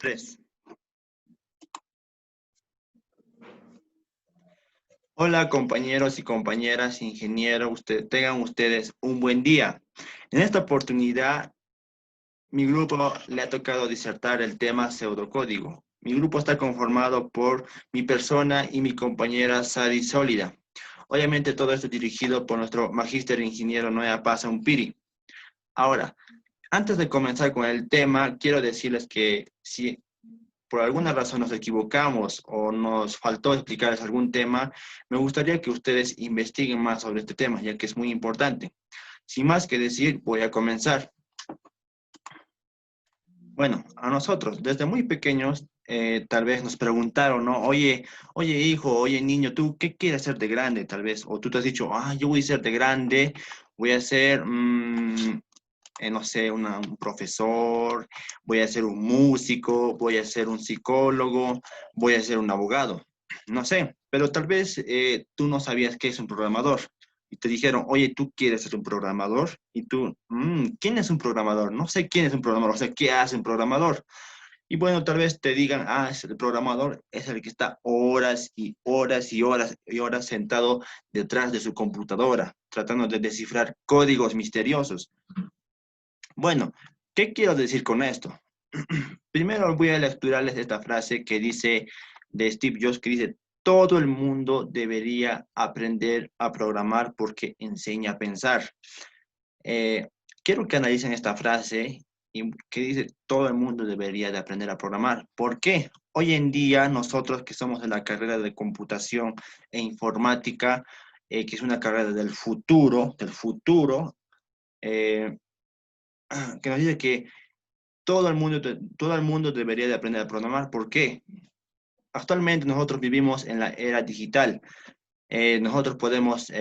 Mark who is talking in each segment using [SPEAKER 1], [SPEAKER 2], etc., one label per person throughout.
[SPEAKER 1] Tres. Hola compañeros y compañeras, ingeniero, tengan ustedes un buen día. En esta oportunidad, mi grupo le ha tocado disertar el tema pseudocódigo. Mi grupo está conformado por mi persona y mi compañera Sari Sólida. Obviamente todo esto dirigido por nuestro magíster ingeniero Noea Paz Umpiri. Ahora, antes de comenzar con el tema, quiero decirles que si por alguna razón nos equivocamos o nos faltó explicarles algún tema, me gustaría que ustedes investiguen más sobre este tema, ya que es muy importante. Sin más que decir, voy a comenzar. Bueno, a nosotros, desde muy pequeños, tal vez nos preguntaron, ¿no? Oye, hijo, oye, niño, ¿tú qué quieres ser de grande, tal vez? O tú te has dicho, yo voy a ser de grande, voy a ser, no sé, un profesor, voy a ser un músico, voy a ser un psicólogo, voy a ser un abogado. No sé, pero tal vez tú no sabías qué es un programador. Y te dijeron, oye, ¿tú quieres ser un programador? Y tú, ¿quién es un programador? No sé quién es un programador, o sea, ¿qué hace un programador? Y bueno, tal vez te digan, el programador es el que está horas y horas y horas y horas sentado detrás de su computadora, tratando de descifrar códigos misteriosos. Bueno, ¿qué quiero decir con esto? Primero voy a lecturarles esta frase que dice de Steve Jobs, que dice, todo el mundo debería aprender a programar porque enseña a pensar. Eh, Quiero que analicen esta frase y que dice, todo el mundo debería de aprender a programar. ¿Por qué? Hoy en día nosotros que somos de la carrera de computación e informática, que es una carrera del futuro, eh, que nos dice que todo el mundo debería de aprender a programar. ¿Por qué? Actualmente nosotros vivimos en la era digital. Nosotros podemos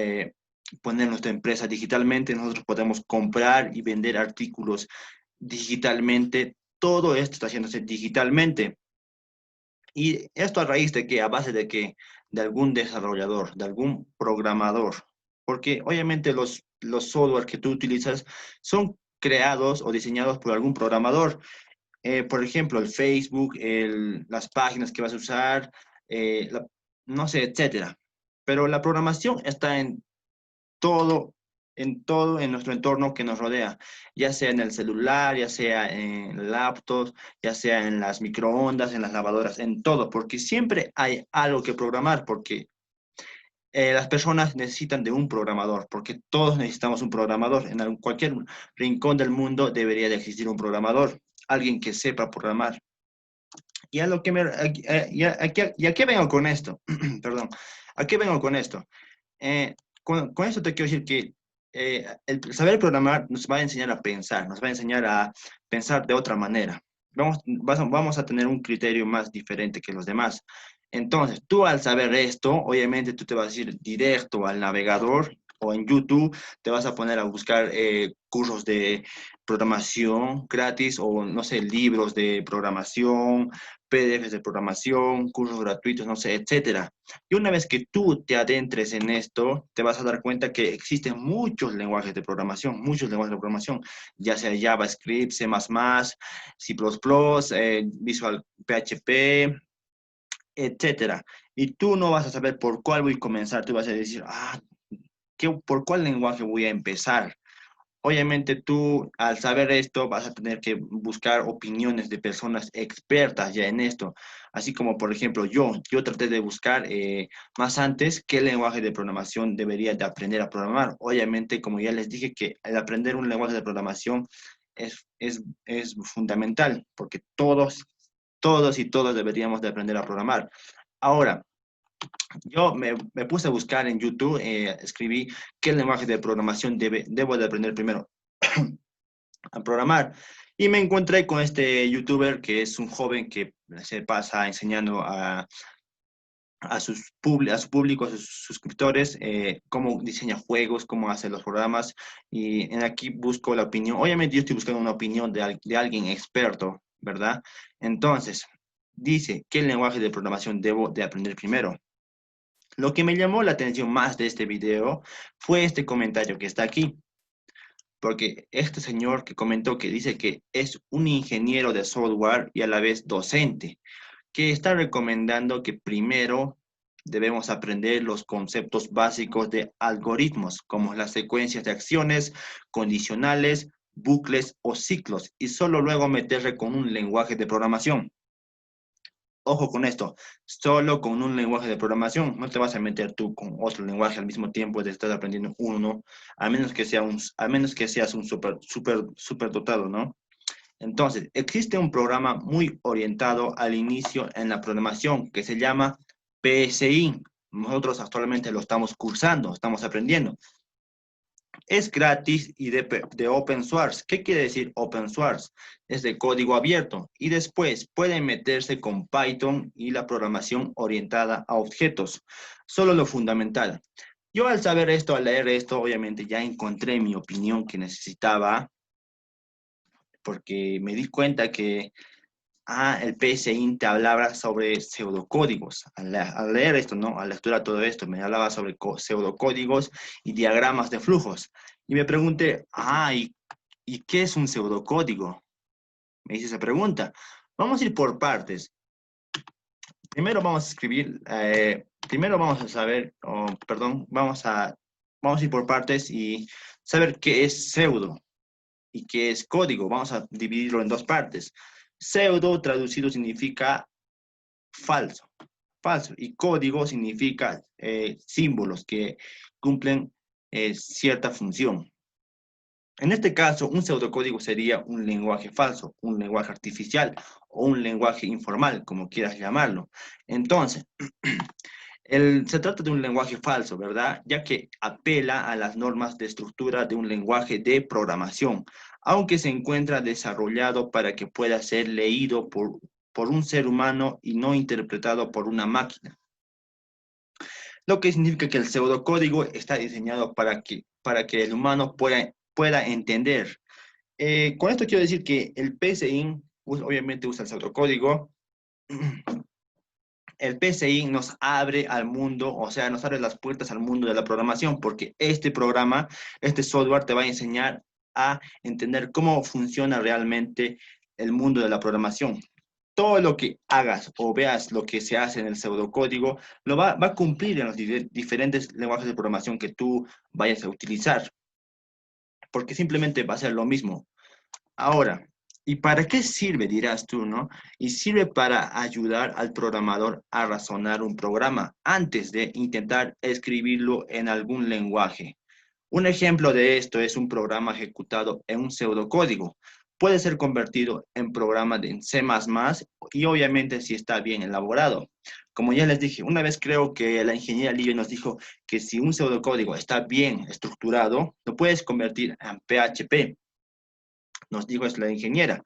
[SPEAKER 1] poner nuestra empresa digitalmente, nosotros podemos comprar y vender artículos digitalmente. Todo esto está haciéndose digitalmente. Y esto a raíz de que, a base de que, de algún desarrollador, de algún programador, porque obviamente los software que tú utilizas son creados o diseñados por algún programador. Por ejemplo, el Facebook, las páginas que vas a usar, eh, la- no sé, etcétera. Pero la programación está todo, en nuestro entorno que nos rodea, ya sea en el celular, ya sea en laptops, ya sea en las microondas, en las lavadoras, en todo, porque siempre hay algo que programar, porque las personas necesitan de un programador, porque todos necesitamos un programador. Cualquier rincón del mundo debería de existir un programador, alguien que sepa programar. Y a lo que me, y a qué vengo con esto, perdón, ¿a qué vengo con esto? Con esto te quiero decir que el saber programar nos va a enseñar a pensar, nos va a enseñar a pensar de otra manera. Vamos a tener un criterio más diferente que los demás. Entonces, tú al saber esto, obviamente tú te vas a ir directo al navegador o en YouTube, te vas a poner a buscar cursos de programación gratis o, no sé, libros de programación, PDFs de programación, cursos gratuitos, no sé, etcétera. Y una vez que tú te adentres en esto, te vas a dar cuenta que existen muchos lenguajes de programación, ya sea JavaScript, C++, C++, Visual PHP, etcétera. Y tú no vas a saber por cuál voy a comenzar, tú vas a decir, ¿por cuál lenguaje voy a empezar? Obviamente tú al saber esto vas a tener que buscar opiniones de personas expertas ya en esto, así como por ejemplo yo traté de buscar más antes qué lenguaje de programación debería de aprender a programar. Obviamente, como ya les dije, que el aprender un lenguaje de programación es fundamental porque todos y todas deberíamos de aprender a programar. Ahora, yo me puse a buscar en YouTube, escribí qué lenguaje de programación debo de aprender primero a programar. Y me encontré con este youtuber que es un joven que se pasa enseñando a su público, a sus suscriptores, cómo diseña juegos, cómo hace los programas. Y en aquí busco la opinión. Obviamente yo estoy buscando una opinión de alguien experto, ¿verdad? Entonces, dice, ¿qué lenguaje de programación debo de aprender primero? Lo que me llamó la atención más de este video fue este comentario que está aquí. porque este señor que comentó que dice que es un ingeniero de software y a la vez docente, que está recomendando que primero debemos aprender los conceptos básicos de algoritmos, como las secuencias de acciones, condicionales, bucles o ciclos, y solo luego meterse con un lenguaje de programación. Ojo con esto, solo con un lenguaje de programación, no te vas a meter tú con otro lenguaje al mismo tiempo de estar aprendiendo uno, a menos que seas un super dotado, ¿no? Entonces, existe un programa muy orientado al inicio en la programación que se llama PSI. Nosotros actualmente lo estamos cursando, estamos aprendiendo. Es gratis y de open source. ¿Qué quiere decir open source? Es de código abierto y después pueden meterse con Python y la programación orientada a objetos. Solo lo fundamental. Yo al saber esto, al leer esto, obviamente ya encontré mi opinión que necesitaba porque me di cuenta que el PSI te hablaba sobre pseudocódigos. Al leer esto, ¿no? Al lectura todo esto, me hablaba sobre pseudocódigos y diagramas de flujos. Y me pregunté, ¿y qué es un pseudocódigo? Me hice esa pregunta. Vamos a ir por partes. Primero vamos a escribir, primero vamos a saber, perdón, vamos a ir por partes y saber qué es pseudo y qué es código. Vamos a dividirlo en dos partes. Pseudo traducido significa falso, falso. Y código significa símbolos que cumplen cierta función. En este caso, un pseudocódigo sería un lenguaje falso, un lenguaje artificial o un lenguaje informal, como quieras llamarlo. Entonces, se trata de un lenguaje falso, ¿verdad? Ya que apela a las normas de estructura de un lenguaje de programación, aunque se encuentra desarrollado para que pueda ser leído por un ser humano y no interpretado por una máquina. Lo que significa que el pseudocódigo está diseñado para que el humano pueda entender. Con esto quiero decir que el PSI obviamente usa el pseudocódigo. El PSI nos abre al mundo, o sea, nos abre las puertas al mundo de la programación, porque este programa, este software te va a enseñar a entender cómo funciona realmente el mundo de la programación. Todo lo que hagas o veas lo que se hace en el pseudocódigo, va a cumplir en los diferentes lenguajes de programación que tú vayas a utilizar, porque simplemente va a ser lo mismo. Ahora, ¿y para qué sirve, dirás tú, no? Y sirve para ayudar al programador a razonar un programa antes de intentar escribirlo en algún lenguaje. Un ejemplo de esto es un programa ejecutado en un pseudocódigo. Puede ser convertido en programa de C++ y obviamente si está bien elaborado. Como ya les dije, una vez creo que la ingeniera Livia nos dijo que si un pseudocódigo está bien estructurado, lo puedes convertir en PHP. Nos dijo es la ingeniera.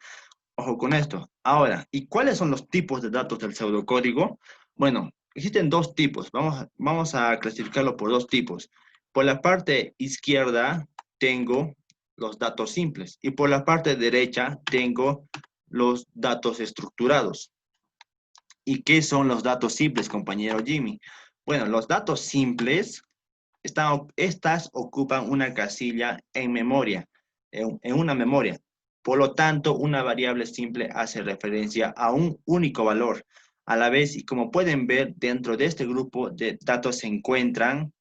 [SPEAKER 1] Ojo con esto. Ahora, ¿y cuáles son los tipos de datos del pseudocódigo? Bueno, existen dos tipos. Vamos a clasificarlo por dos tipos. Por la parte izquierda tengo los datos simples y por la parte derecha tengo los datos estructurados. ¿Y qué son los datos simples, compañero Jimmy? Bueno, los datos simples, estas ocupan una casilla en memoria, en una memoria. Por lo tanto, una variable simple hace referencia a un único valor. A la vez, y como pueden ver, dentro de este grupo de datos se encuentran,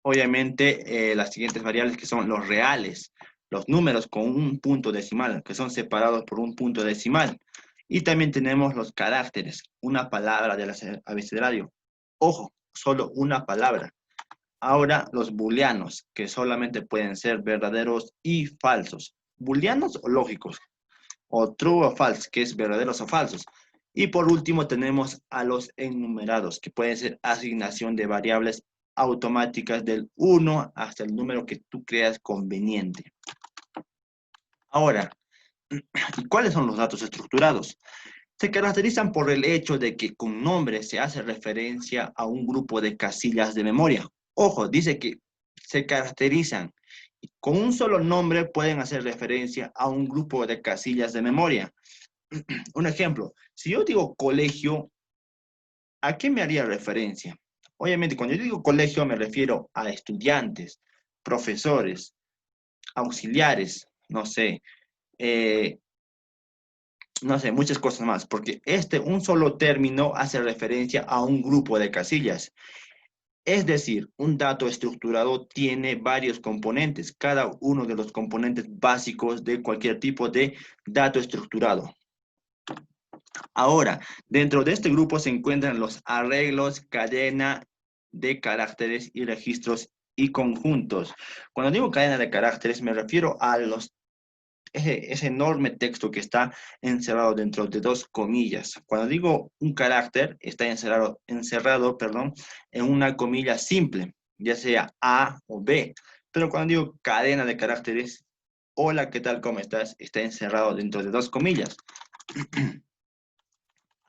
[SPEAKER 1] obviamente, las siguientes variables que son los reales, los números con un punto decimal, que son separados por un punto decimal. Y también tenemos los caracteres, una palabra del abecedario. Ojo, solo una palabra. Ahora los booleanos, que solamente pueden ser verdaderos y falsos. Booleanos o lógicos, o true o false, que es verdaderos o falsos. Y por último tenemos a los enumerados, que pueden ser asignación de variables automáticas del 1 hasta el número que tú creas conveniente. Ahora, ¿y cuáles son los datos estructurados? Se caracterizan por el hecho de que con nombre se hace referencia a un grupo de casillas de memoria. Ojo, dice que se caracterizan. Con un solo nombre pueden hacer referencia a un grupo de casillas de memoria. Un ejemplo, si yo digo colegio, ¿a qué me haría referencia? Obviamente, cuando yo digo colegio me refiero a estudiantes, profesores. auxiliares, eh, no sé, muchas cosas más, porque un solo término hace referencia a un grupo de casillas. Es decir, un dato estructurado tiene varios componentes, cada uno de los componentes básicos de cualquier tipo de dato estructurado. Ahora, dentro de este grupo se encuentran los arreglos, cadena de caracteres y registros y conjuntos. Cuando digo cadena de caracteres me refiero a ese enorme texto que está encerrado dentro de dos comillas. Cuando digo un carácter, está encerrado, en una comilla simple, ya sea A o B. Pero cuando digo cadena de caracteres, hola, ¿qué tal? ¿Cómo estás? Está encerrado dentro de dos comillas.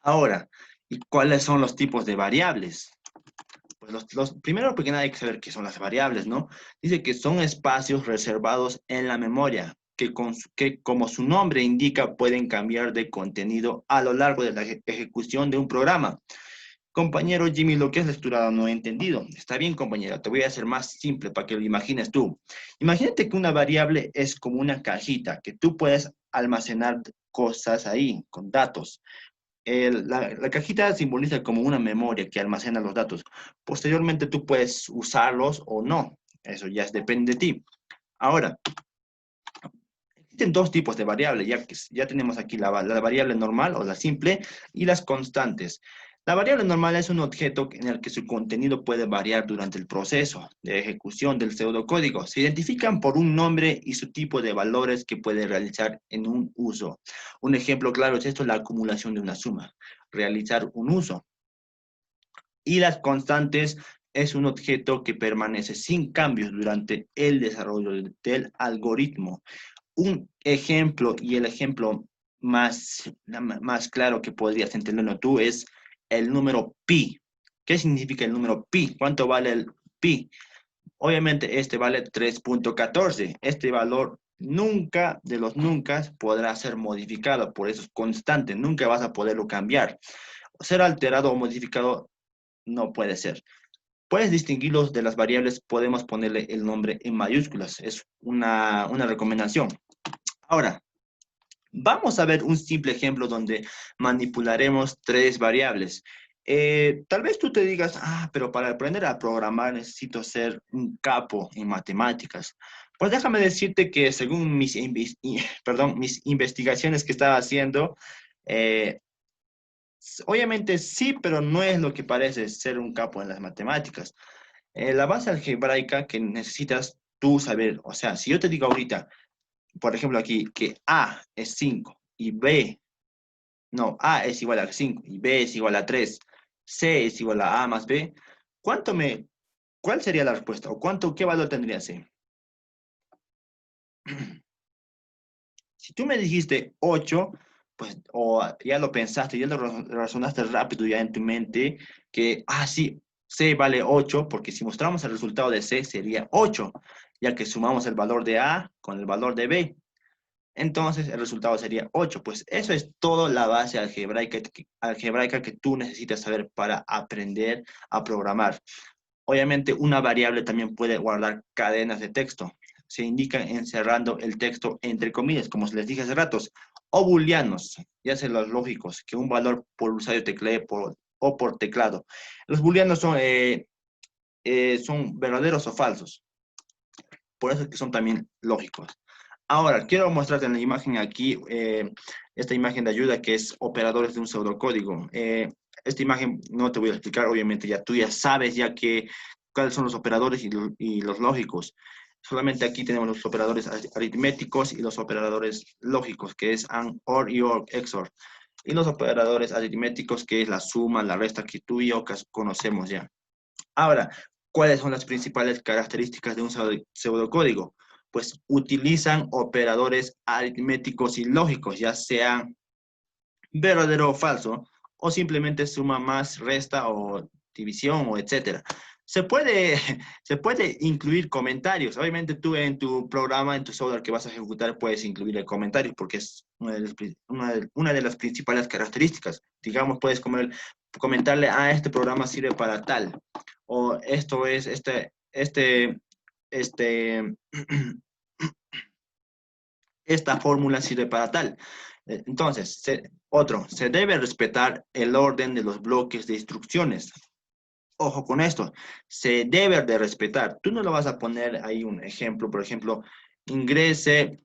[SPEAKER 1] Ahora, ¿y cuáles son los tipos de variables? Pues primero, porque nada hay que saber qué son las variables, ¿no? Dice que son espacios reservados en la memoria, que como su nombre indica, pueden cambiar de contenido a lo largo de la ejecución de un programa. Compañero Jimmy, lo que has lecturado no he entendido. Está bien, compañera, te voy a hacer más simple para que lo imagines tú. Imagínate que una variable es como una cajita, que tú puedes almacenar cosas ahí, con datos. La cajita simboliza como una memoria que almacena los datos. Posteriormente tú puedes usarlos o no. Eso ya depende de ti. Ahora, existen dos tipos de variables, ya que ya tenemos aquí la variable normal o la simple y las constantes. La variable normal es un objeto en el que su contenido puede variar durante el proceso de ejecución del pseudocódigo. Se identifican por un nombre y su tipo de valores que puede realizar en un uso. Un ejemplo claro es esto, la acumulación de una suma, realizar un uso. Y las constantes es un objeto que permanece sin cambios durante el desarrollo del algoritmo. Un ejemplo, y el ejemplo más claro que podrías entenderlo tú, es el número pi. ¿Qué significa el número pi? ¿Cuánto vale el pi? Obviamente este vale 3.14. Este valor nunca de los nunca podrá ser modificado, por eso es constante, nunca vas a poderlo cambiar. Ser alterado o modificado no puede ser. Puedes distinguirlos de las variables, podemos ponerle el nombre en mayúsculas, es una recomendación. Ahora, vamos a ver un simple ejemplo donde manipularemos tres variables. Tal vez tú te digas, pero para aprender a programar necesito ser un capo en matemáticas. Pues déjame decirte que según mis investigaciones que estaba haciendo, eh, obviamente sí, pero no es lo que parece ser un capo en las matemáticas. La base algebraica que necesitas tú saber, o sea, si yo te digo ahorita, por ejemplo aquí, que A es 5 y B, no, A es igual a 5 y B es igual a 3, C es igual a A más B, ¿cuánto cuál sería la respuesta? ¿O qué valor tendría C? Si tú me dijiste 8, pues, o ya lo pensaste, ya lo razonaste rápido ya en tu mente, que, sí, C vale 8, porque si mostramos el resultado de C sería 8, ya que sumamos el valor de A con el valor de B. Entonces el resultado sería 8. Pues eso es toda la base algebraica que tú necesitas saber para aprender a programar. Obviamente una variable también puede guardar cadenas de texto. Se indican encerrando el texto entre comillas, como les dije hace ratos, o booleanos, ya sean los lógicos, que un valor por usuario teclee o por teclado. Los booleanos son verdaderos o falsos. Por eso es que son también lógicos. Ahora, quiero mostrarte en la imagen aquí, esta imagen de ayuda que es operadores de un pseudocódigo. Esta imagen no te voy a explicar, obviamente ya tú ya sabes cuáles son los operadores y los lógicos. Solamente aquí tenemos los operadores aritméticos y los operadores lógicos, que es AND, OR y OR, XOR. Y los operadores aritméticos, que es la suma, la resta, que tú y yo conocemos ya. Ahora, ¿cuáles son las principales características de un pseudocódigo? Pues utilizan operadores aritméticos y lógicos, ya sean verdadero o falso, o simplemente suma más, resta o división o etcétera. Se puede, se puede incluir comentarios. Obviamente tú en tu programa, en tu software que vas a ejecutar, puedes incluir el comentario porque es una de las principales características. Digamos, puedes comentarle, este programa sirve para tal, o esto es, este, Esta fórmula sirve para tal. Entonces, se debe respetar el orden de los bloques de instrucciones. Ojo con esto, se debe de respetar. Tú no lo vas a poner ahí un ejemplo, por ejemplo, ingrese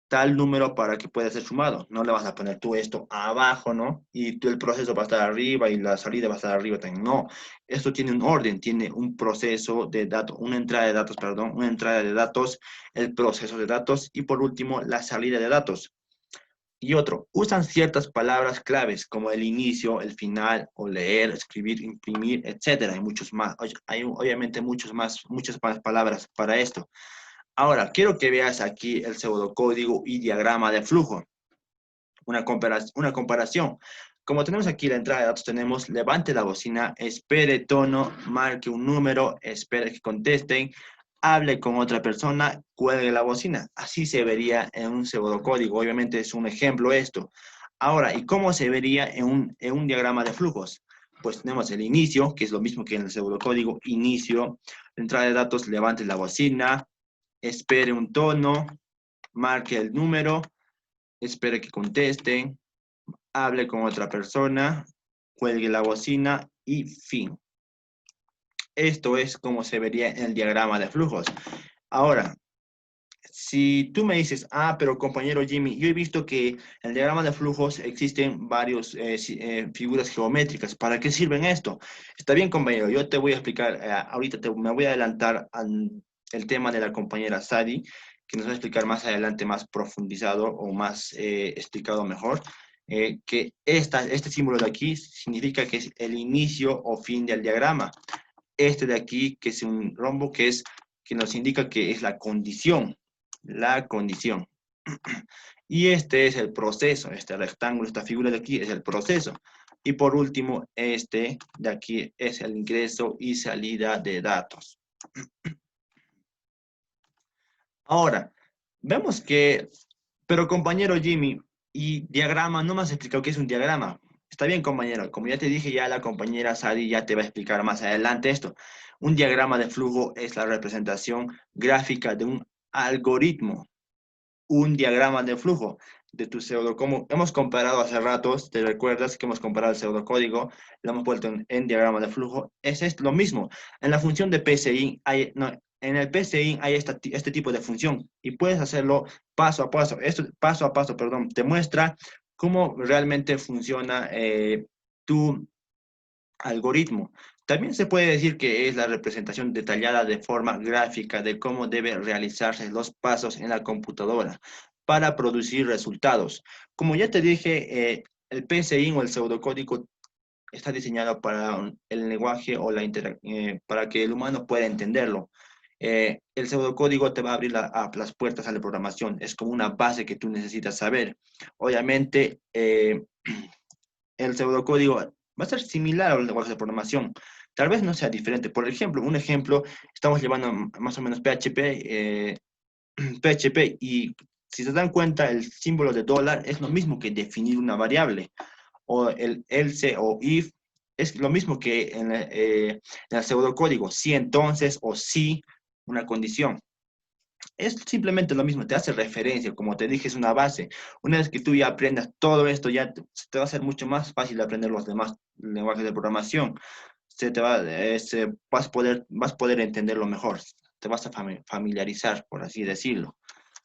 [SPEAKER 1] tal número para que pueda ser sumado. No le vas a poner tú esto abajo, ¿no? Y tú el proceso va a estar arriba y la salida va a estar arriba también. No, esto tiene un orden, tiene un proceso de datos, una entrada de datos, perdón, una entrada de datos, el proceso de datos y por último la salida de datos. Y otro, usan ciertas palabras claves como el inicio, el final, o leer, escribir, imprimir, etcétera. Hay muchos más. Hay obviamente muchas más palabras para esto. Ahora, quiero que veas aquí el pseudocódigo y diagrama de flujo. Una comparación. Como tenemos aquí la entrada de datos, tenemos levante la bocina, espere tono, marque un número, espere que contesten, hable con otra persona, cuelgue la bocina. Así se vería en un pseudocódigo. Obviamente es un ejemplo esto. Ahora, ¿y cómo se vería en un diagrama de flujos? Pues tenemos el inicio, que es lo mismo que en el pseudocódigo, inicio, entrada de datos, levante la bocina, espere un tono, marque el número, espere que contesten, hable con otra persona, cuelgue la bocina y fin. Esto es como se vería en el diagrama de flujos. Ahora, si tú me dices, pero compañero Jimmy, yo he visto que en el diagrama de flujos existen varias figuras geométricas. ¿Para qué sirven esto? Está bien, compañero, yo te voy a explicar, ahorita me voy a adelantar al el tema de la compañera Sadi, que nos va a explicar más adelante, más profundizado o más explicado mejor, que este símbolo de aquí significa que es el inicio o fin del diagrama. Este de aquí, que es un rombo, que nos indica que es la condición. Y este es el proceso, este rectángulo, esta figura de aquí es el proceso. Y por último, este de aquí es el ingreso y salida de datos. Ahora, vemos que, pero compañero Jimmy, y diagrama, no me has explicado qué es un diagrama. Está bien, compañero, como ya te dije, ya la compañera Sadi ya te va a explicar más adelante esto. Un diagrama de flujo es la representación gráfica de un algoritmo, un diagrama de flujo de tu pseudo, como hemos comparado hace ratos, te recuerdas que hemos comparado el pseudocódigo, lo hemos vuelto en diagrama de flujo, es lo mismo. En la función de PSI hay, no, en el PSI hay este tipo de función y puedes hacerlo paso a paso. Esto paso a paso, perdón, te muestra cómo realmente funciona tu algoritmo. También se puede decir que es la representación detallada de forma gráfica de cómo deben realizarse los pasos en la computadora para producir resultados. Como ya te dije, el PSI o el pseudocódigo está diseñado para el lenguaje o para que el humano pueda entenderlo. El pseudocódigo te va a abrir las puertas a la programación. Es como una base que tú necesitas saber. Obviamente, el pseudocódigo va a ser similar a los lenguajes de programación. Tal vez no sea diferente. Por ejemplo, un ejemplo, estamos llevando más o menos PHP, PHP y si se dan cuenta, el símbolo de dólar es lo mismo que definir una variable. O el else o if es lo mismo que en el pseudocódigo. Si entonces o si una condición. Es simplemente lo mismo, te hace referencia, como te dije, es una base. Una vez que tú ya aprendas todo esto, ya te va a ser mucho más fácil aprender los demás lenguajes de programación. Vas a poder entenderlo mejor, te vas a familiarizar, por así decirlo.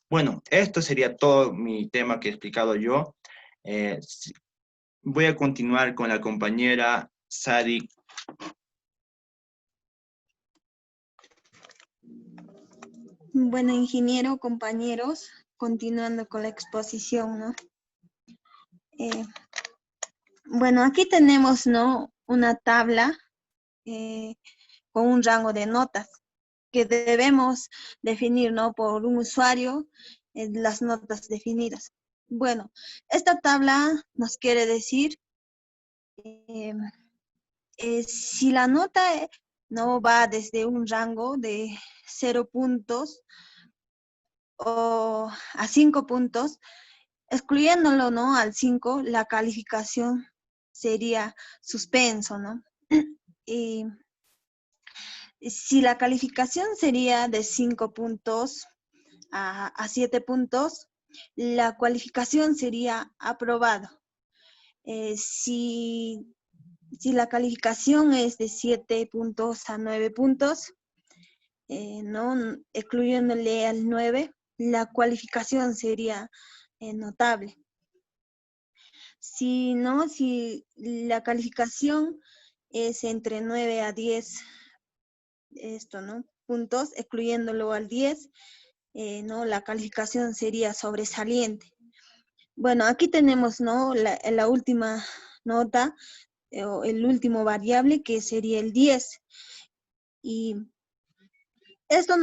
[SPEAKER 1] Bueno, esto sería todo mi tema que he explicado yo. Eh, si- Voy a continuar con la compañera Sadi.
[SPEAKER 2] Bueno, ingeniero, compañeros, continuando con la exposición, ¿no? Eh, bueno, aquí tenemos, ¿no? Una tabla eh, con un rango de notas que debemos definir, ¿no? Por un usuario, las notas definidas. Bueno, esta tabla nos quiere decir eh, si la nota no va desde un rango de 0 puntos o a 5 puntos, excluyéndolo, ¿no? Al 5, la calificación sería suspenso, ¿no? Y si la calificación sería de 5 puntos, a 7 puntos, la cualificación sería aprobado. Si la calificación es de 7 puntos a 9 puntos, ¿no? Excluyéndole al 9, la cualificación sería notable. Si no, si la calificación es entre 9 a 10, ¿no? Puntos, excluyéndolo al 10, ¿no? La calificación sería sobresaliente. Bueno, aquí tenemos, ¿no? La última nota, o el último variable, que sería el 10. Y esto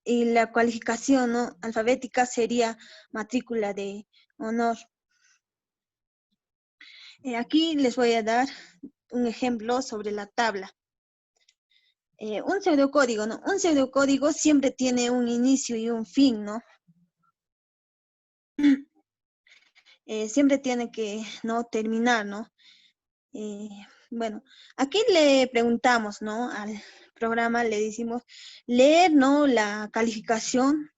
[SPEAKER 2] y la cualificación, ¿no? Alfabética sería matrícula de honor. Aquí les voy a dar un ejemplo sobre la tabla. Un pseudocódigo, ¿no? Un pseudocódigo siempre tiene un inicio y un fin, ¿no? Siempre tiene que, ¿no? Terminar, ¿no? Bueno, aquí le preguntamos, ¿no? Al programa le decimos leer, ¿no? La calificación,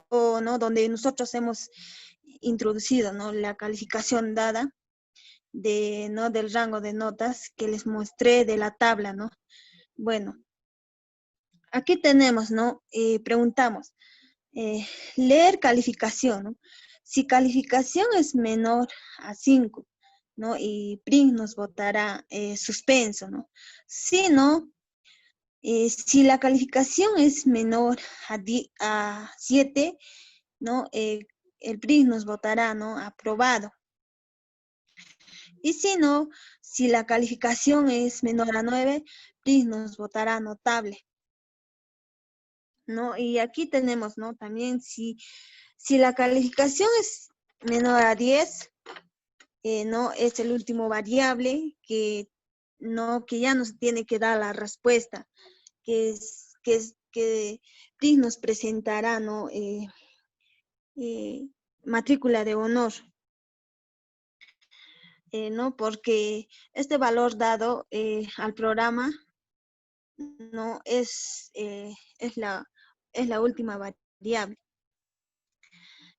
[SPEAKER 2] o, ¿no? Donde nosotros hemos introducido, ¿no? La calificación dada ¿no? Del rango de notas que les mostré de la tabla, ¿no? Bueno, aquí tenemos, ¿no? Preguntamos, leer calificación, ¿no? Si calificación es menor a 5, ¿no? Y PRIN nos votará suspenso, ¿no? Si no, si la calificación es menor a 7, ¿no? El PRIN nos votará, ¿no? Aprobado. Y si no, si la calificación es menor a 9, PRIN nos votará notable, ¿no? Y aquí tenemos, ¿no? También si la calificación es menor a 10, ¿no? Es el último variable que, ¿no? Que ya nos tiene que dar la respuesta, que PRIN nos presentará, ¿no? Matrícula de honor. ¿No? Porque este valor dado al programa no es la última variable.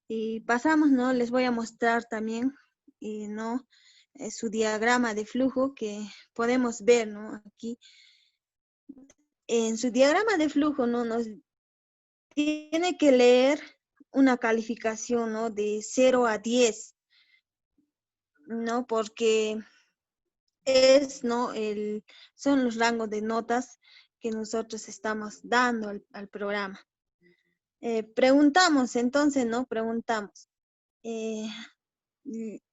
[SPEAKER 2] Y pasamos, ¿no? Les voy a mostrar también, ¿no? Su diagrama de flujo que podemos ver, ¿no? Aquí. En su diagrama de flujo, ¿no? Nos tiene que leer una calificación, ¿no? De 0 a 10, ¿no? Porque ¿no? Son los rangos de notas que nosotros estamos dando al programa. Preguntamos entonces, ¿no? Preguntamos,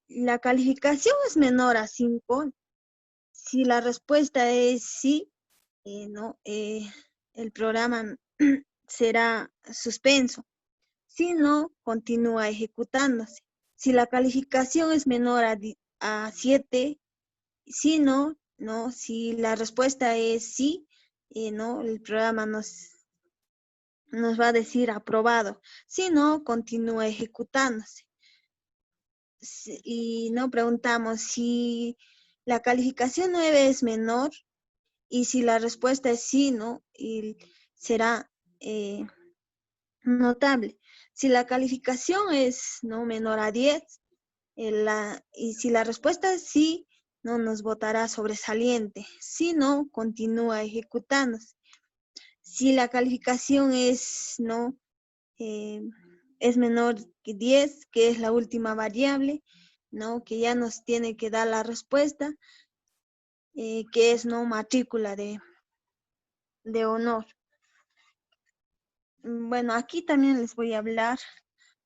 [SPEAKER 2] ¿la calificación es menor a 5? Si la respuesta es sí, ¿no? El programa será suspenso. Si no, continúa ejecutándose. Si la calificación es menor a 7, si no, ¿no? Si la respuesta es sí, ¿no? El programa nos va a decir aprobado. Si no, continúa ejecutándose. Y no preguntamos si la calificación 9 es menor, y si la respuesta es sí, ¿no? Y será notable. Si la calificación es, ¿no? Menor a 10, y si la respuesta es sí, no nos votará sobresaliente. Si no, continúa ejecutándose. Si la calificación es, ¿no? Es menor que 10, que es la última variable, ¿no? Que ya nos tiene que dar la respuesta, que es, ¿no? Matrícula de honor. Bueno, aquí también les voy a hablar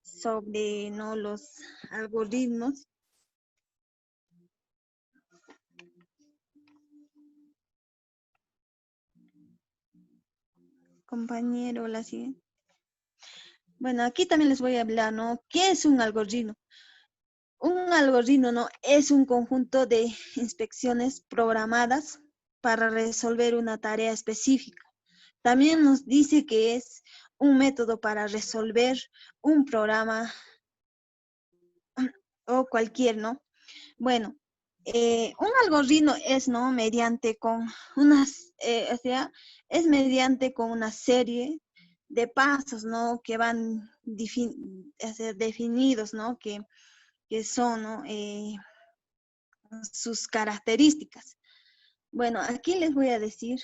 [SPEAKER 2] sobre, ¿no? Los algoritmos. Compañero, la siguiente. Bueno, aquí también les voy a hablar, ¿no? ¿Qué es un algoritmo? Un algoritmo, ¿no? Es un conjunto de inspecciones programadas para resolver una tarea específica. También nos dice que es un método para resolver un programa o cualquier, ¿no? Bueno, un algoritmo es, ¿no? Mediante con unas, o sea, es mediante con una serie de pasos, ¿no? Que van definidos, ¿no? Que son, ¿no? Sus características. Bueno, aquí les voy a decir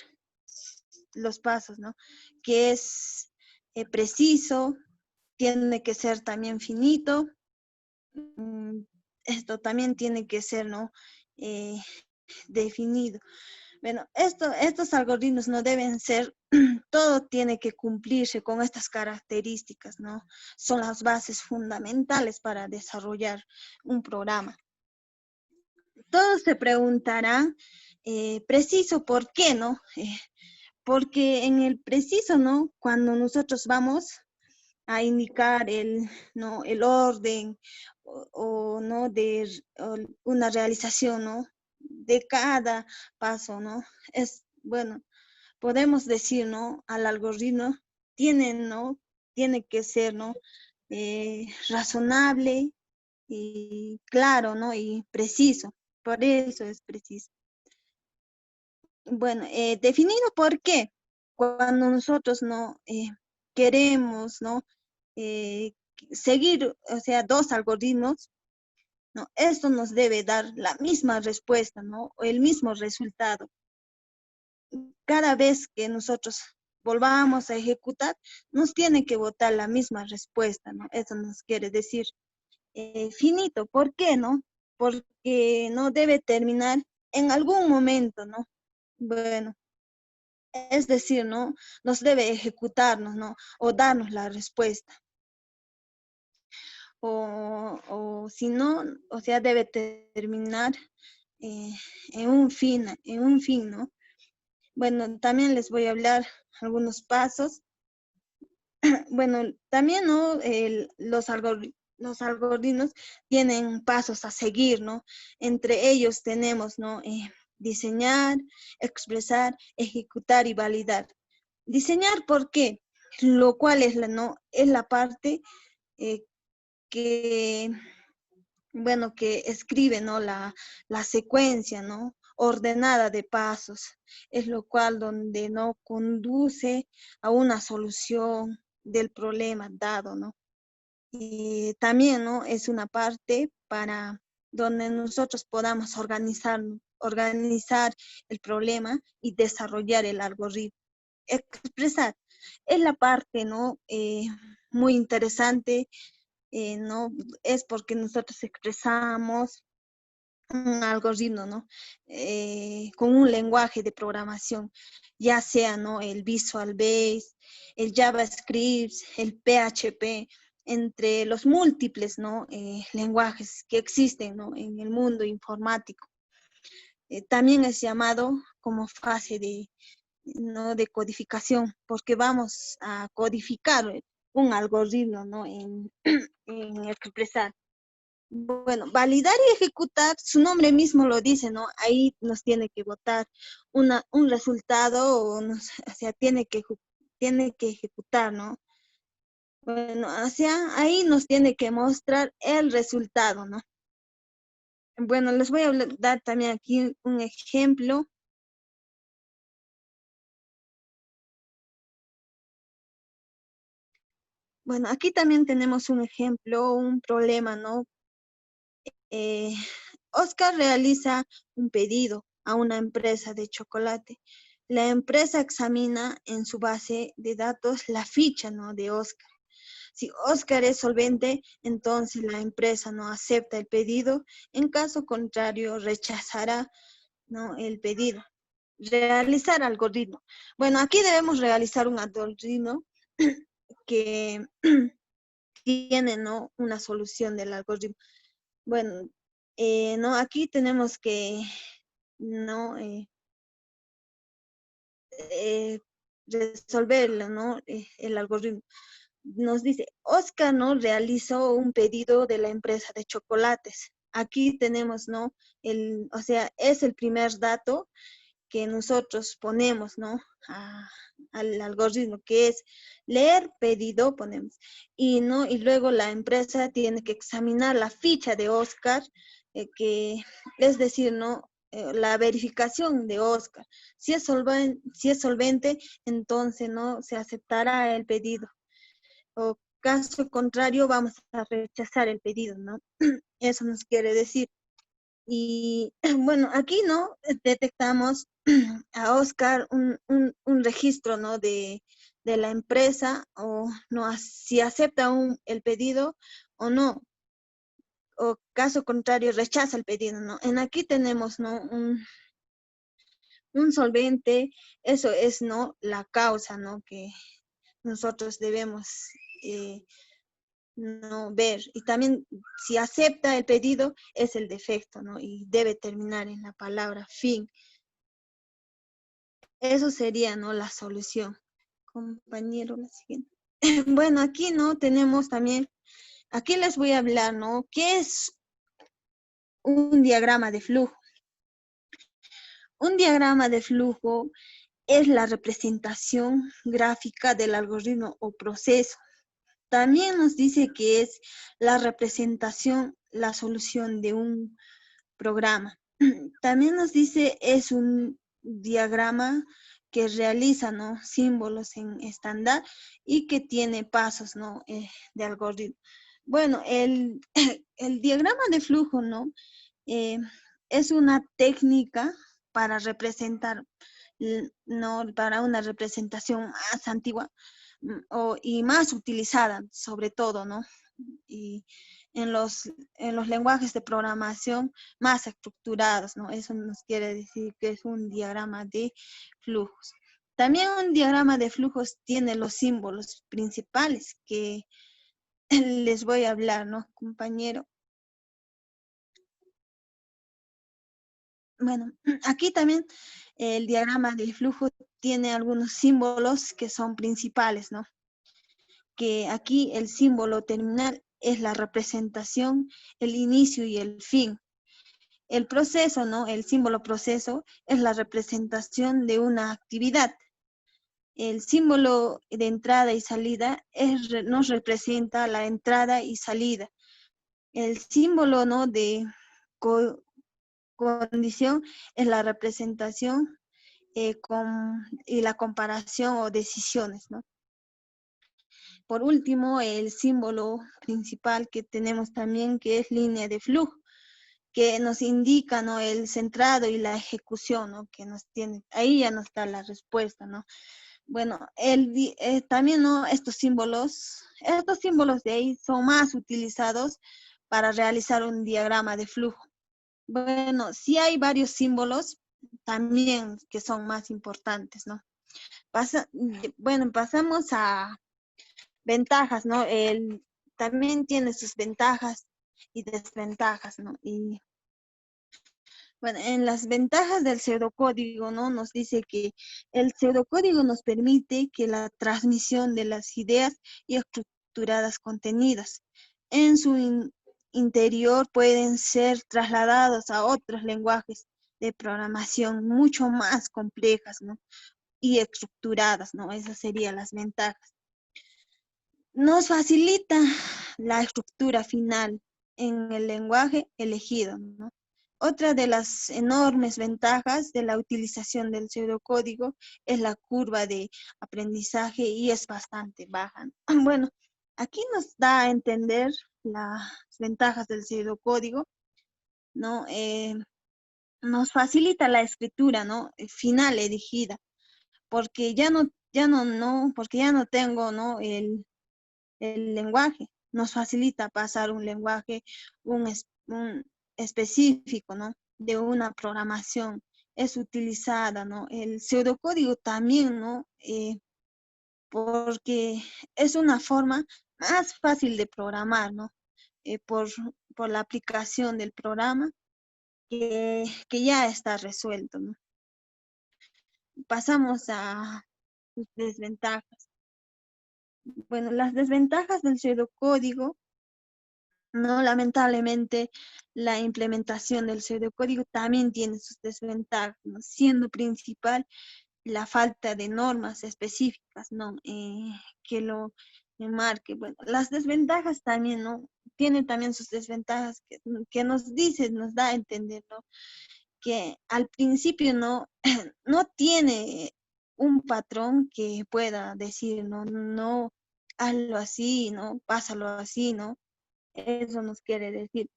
[SPEAKER 2] los pasos, ¿no? Que es preciso, tiene que ser también finito, esto también tiene que ser, ¿no? Eh, definido. Bueno, estos algoritmos no deben ser, todo tiene que cumplirse con estas características, ¿no? Son las bases fundamentales para desarrollar un programa. Todos se preguntarán, preciso, ¿por qué, no? Porque en el preciso, ¿no? Cuando nosotros vamos a indicar ¿no? El orden ¿no? Una realización, ¿no? De cada paso, ¿no? Es, bueno, podemos decir, ¿no? Al algoritmo ¿no? Tiene que ser, ¿no? Razonable y claro, ¿no? Y preciso. Por eso es preciso. Bueno, definido por qué. Cuando nosotros no queremos, ¿no? Eh, seguir, o sea, dos algoritmos, ¿no? Esto nos debe dar la misma respuesta, ¿no? O el mismo resultado. Cada vez que nosotros volvamos a ejecutar, nos tiene que botar la misma respuesta, ¿no? Eso nos quiere decir finito. ¿Por qué, no? Porque no debe terminar en algún momento, ¿no? Bueno, es decir, ¿no? Nos debe ejecutarnos, ¿no? O darnos la respuesta. O si no, o sea, debe terminar eh, en un fin, ¿no? Bueno, también les voy a hablar algunos pasos. Bueno, también, ¿no? Los algoritmos tienen pasos a seguir, ¿no? Entre ellos tenemos, ¿no? Diseñar, expresar, ejecutar y validar. Diseñar, ¿por qué? Lo cual es ¿no? Es la parte eh, que, bueno, que escribe, ¿no? La secuencia, ¿no? Ordenada de pasos, es lo cual donde no conduce a una solución del problema dado, ¿no? Y también, ¿no? Es una parte para donde nosotros podamos organizar el problema y desarrollar el algoritmo. Expresar es la parte, ¿no? Muy interesante, ¿no? Es porque nosotros expresamos un algoritmo, ¿no? Con un lenguaje de programación, ya sea, ¿no? El Visual Basic, el JavaScript, el PHP, entre los múltiples, ¿no? Lenguajes que existen, ¿no? En el mundo informático. También es llamado como fase ¿no? de codificación, porque vamos a codificar un algoritmo, ¿no? En expresar. Bueno, validar y ejecutar, su nombre mismo lo dice, ¿no? Ahí nos tiene que botar un resultado, o sea, tiene que ejecutar, ¿no? Bueno, o sea, ahí nos tiene que mostrar el resultado, ¿no? Bueno, les voy a dar también aquí un ejemplo. Bueno, aquí también tenemos un ejemplo, un problema, ¿no? Oscar realiza un pedido a una empresa de chocolate. La empresa examina en su base de datos la ficha, ¿no? de Oscar. Si Oscar es solvente, entonces la empresa no acepta el pedido. En caso contrario, rechazará, ¿no? el pedido. Realizar algoritmo. Bueno, aquí debemos realizar un algoritmo que tiene, ¿no? una solución del algoritmo. Bueno, no, aquí tenemos que, ¿no? Eh, resolverlo, ¿no? El algoritmo. Nos dice, Oscar, ¿no? realizó un pedido de la empresa de chocolates. Aquí tenemos, ¿no? O sea, es el primer dato que nosotros ponemos, ¿no? Al algoritmo, que es leer pedido, ponemos. ¿No? Y luego la empresa tiene que examinar la ficha de Oscar, que es decir, ¿no? la verificación de Oscar. Si es solvente, entonces no se aceptará el pedido. O caso contrario, vamos a rechazar el pedido, ¿no? Eso nos quiere decir. Y bueno, aquí no detectamos a Oscar un registro, ¿no? De la empresa, o no, si acepta el pedido o no, o caso contrario, rechaza el pedido, ¿no? En aquí tenemos, ¿no? Un solvente, eso es, ¿no? La causa, ¿no? Que nosotros debemos eh, no ver. Y también, si acepta el pedido, es el defecto, ¿no? Y debe terminar en la palabra fin. Eso sería, ¿no? La solución. Compañero, la siguiente. Bueno, aquí, ¿no? Tenemos también, aquí les voy a hablar, ¿no? ¿Qué es un diagrama de flujo? Un diagrama de flujo es la representación gráfica del algoritmo o proceso. También nos dice que es la representación, la solución de un programa. También nos dice es un diagrama que realiza, ¿no? Símbolos en estándar y que tiene pasos, ¿no? De algoritmo. Bueno, el diagrama de flujo, ¿no? Eh, es una técnica para representar, ¿no? Para una representación más antigua y más utilizada, sobre todo, ¿no? Y en los lenguajes de programación más estructurados, ¿no? Eso nos quiere decir que es un diagrama de flujos. También un diagrama de flujos tiene los símbolos principales que les voy a hablar, ¿no, compañero? Bueno, aquí también el diagrama del flujo tiene algunos símbolos que son principales, ¿no? Que aquí el símbolo terminal es la representación, el inicio y el fin. El proceso, ¿no? El símbolo proceso es la representación de una actividad. El símbolo de entrada y salida nos representa la entrada y salida. El símbolo, ¿no? De condición es la representación y la comparación o decisiones, ¿no? Por último, el símbolo principal que tenemos también, que es línea de flujo, que nos indica, ¿no? El centrado y la ejecución, ¿no? Que nos tiene, ahí ya nos da la respuesta, ¿no? Bueno, también, ¿no? Estos símbolos de ahí son más utilizados para realizar un diagrama de flujo. Bueno, sí hay varios símbolos también que son más importantes, ¿no? Bueno, pasamos a ventajas, ¿no? También tiene sus ventajas y desventajas, ¿no? Y bueno, en las ventajas del pseudocódigo, ¿no? Nos dice que el pseudocódigo nos permite que la transmisión de las ideas y estructuradas contenidas en su interior pueden ser trasladados a otros lenguajes de programación mucho más complejas, ¿no? Y estructuradas, ¿no? Esas serían las ventajas. Nos facilita la estructura final en el lenguaje elegido, ¿no? Otra de las enormes ventajas de la utilización del pseudocódigo es la curva de aprendizaje y es bastante baja. Bueno, aquí nos da a entender las ventajas del pseudocódigo, ¿no? Nos facilita la escritura, ¿no? Final elegida, porque porque ya no tengo, ¿no? El lenguaje. Nos facilita pasar un lenguaje, un específico, ¿no? De una programación. Es utilizada, ¿no? El pseudocódigo también, ¿no? Porque es una forma más fácil de programar, ¿no? Por, por la aplicación del programa que ya está resuelto, ¿no? Pasamos a sus desventajas. Bueno, las desventajas del pseudocódigo, no, lamentablemente, la implementación del pseudocódigo también tiene sus desventajas, ¿no? Siendo principal la falta de normas específicas, ¿no? Que lo marque. Bueno, las desventajas también, ¿no? Tiene también sus desventajas que nos dice, nos da a entender, ¿no? que al principio no, no tiene un patrón que pueda decir, no, no, hazlo así, no, pásalo así, ¿no? Eso nos quiere decir,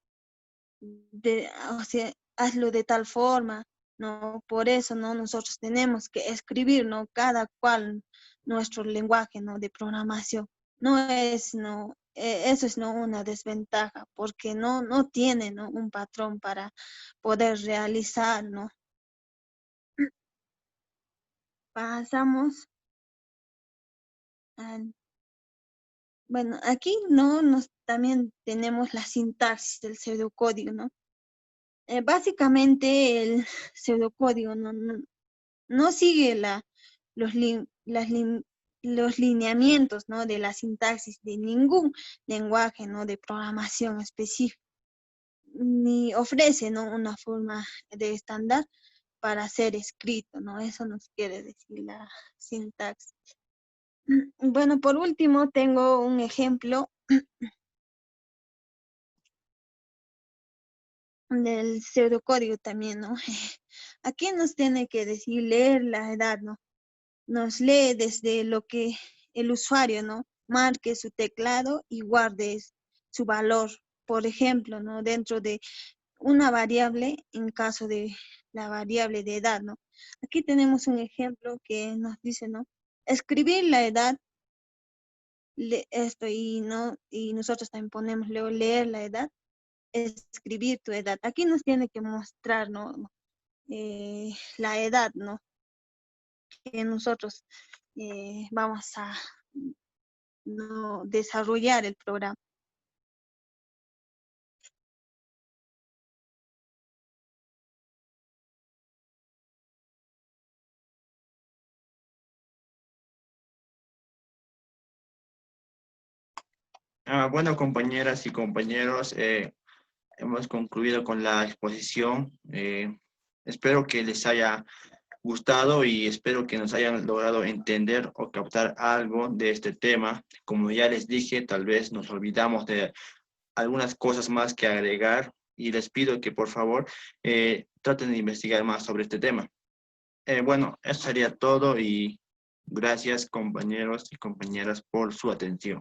[SPEAKER 2] o sea, hazlo de tal forma, ¿no? Por eso, ¿no? Nosotros tenemos que escribir, ¿no? Cada cual nuestro lenguaje, ¿no? De programación. No es, ¿no? Eso es, ¿no? Una desventaja, porque no tiene, ¿no? Un patrón para poder realizar, ¿no? Pasamos al, bueno, aquí, ¿no? También tenemos la sintaxis del pseudocódigo, ¿no? Básicamente el pseudocódigo no sigue los lineamientos, ¿no? De la sintaxis de ningún lenguaje, ¿no? De programación específico, ni ofrece, ¿no? Una forma de estándar para ser escrito, ¿no? Eso nos quiere decir la sintaxis. Bueno, por último, tengo un ejemplo del pseudocódigo también, ¿no? Aquí nos tiene que decir leer la edad, ¿no? Nos lee desde lo que el usuario, ¿no? Marque su teclado y guarde su valor, por ejemplo, ¿no? Dentro de una variable, en caso de la variable de edad, ¿no? Aquí tenemos un ejemplo que nos dice, ¿no? Escribir la edad, esto y, ¿no? Y nosotros también ponemos luego leer la edad, escribir tu edad. Aquí nos tiene que mostrar, ¿no? La edad, ¿no? Que nosotros vamos a, ¿no? Desarrollar el programa.
[SPEAKER 1] Bueno, compañeras y compañeros, hemos concluido con la exposición. Espero que les haya gustado y espero que nos hayan logrado entender o captar algo de este tema. Como ya les dije, tal vez nos olvidamos de algunas cosas más que agregar y les pido que por favor traten de investigar más sobre este tema. Bueno, eso sería todo y gracias compañeros y compañeras por su atención.